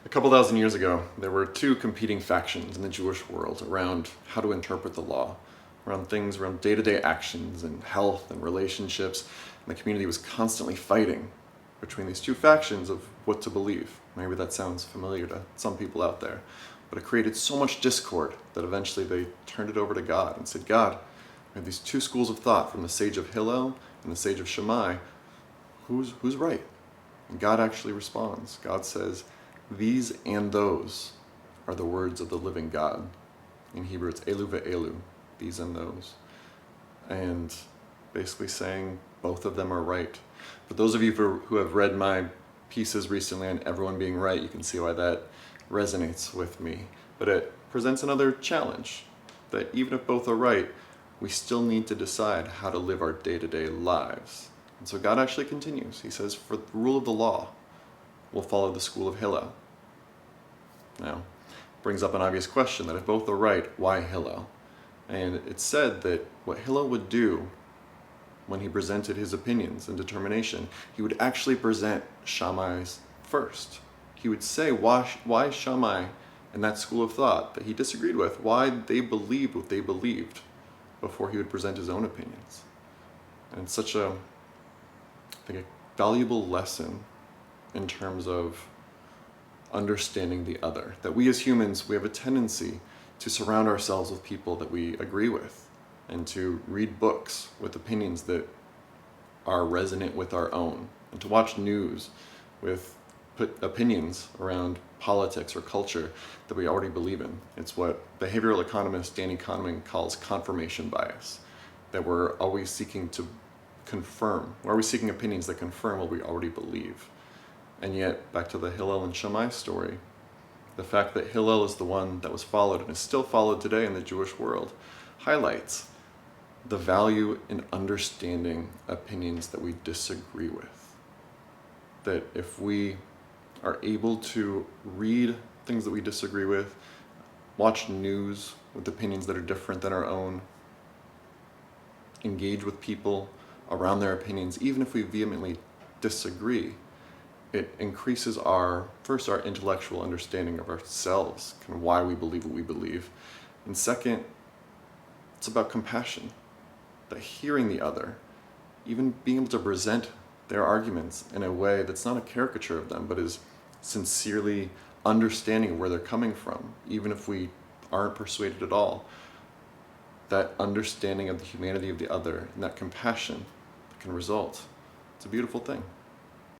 A couple thousand years ago, there were two competing factions in the Jewish world around how to interpret the law, around day-to-day actions and health and relationships, and the community was constantly fighting between these two factions of what to believe. Maybe that sounds familiar to some people out there, but it created so much discord that eventually they turned it over to God and said, God, we have these two schools of thought from the sage of Hillel and the sage of Shammai. Who's right? And God actually responds. God says, these and those are the words of the living God. In Hebrew, it's elu ve'elu, these and those. And basically saying both of them are right. For those of you who have read my pieces recently on everyone being right, you can see why that resonates with me. But it presents another challenge, that even if both are right, we still need to decide how to live our day-to-day lives. And so God actually continues. He says, for the rule of the law, we'll follow the school of Hillel. Now, brings up an obvious question that if both are right, why Hillel? And it's said that what Hillel would do when he presented his opinions and determination, he would actually present Shammai's first. He would say why Shammai and that school of thought that he disagreed with, why they believed what they believed before he would present his own opinions. And it's such a valuable lesson in terms of understanding the other. That we as humans, we have a tendency to surround ourselves with people that we agree with and to read books with opinions that are resonant with our own and to watch news with opinions around politics or culture that we already believe in. It's what behavioral economist Danny Kahneman calls confirmation bias, that we're always seeking to confirm, we're always seeking opinions that confirm what we already believe. And yet, back to the Hillel and Shammai story, the fact that Hillel is the one that was followed and is still followed today in the Jewish world highlights the value in understanding opinions that we disagree with. That if we are able to read things that we disagree with, watch news with opinions that are different than our own, engage with people around their opinions, even if we vehemently disagree, it increases our intellectual understanding of ourselves, kind of why we believe what we believe. And second, it's about compassion, that hearing the other, even being able to present their arguments in a way that's not a caricature of them, but is sincerely understanding where they're coming from, even if we aren't persuaded at all. That understanding of the humanity of the other and that compassion that can result, it's a beautiful thing.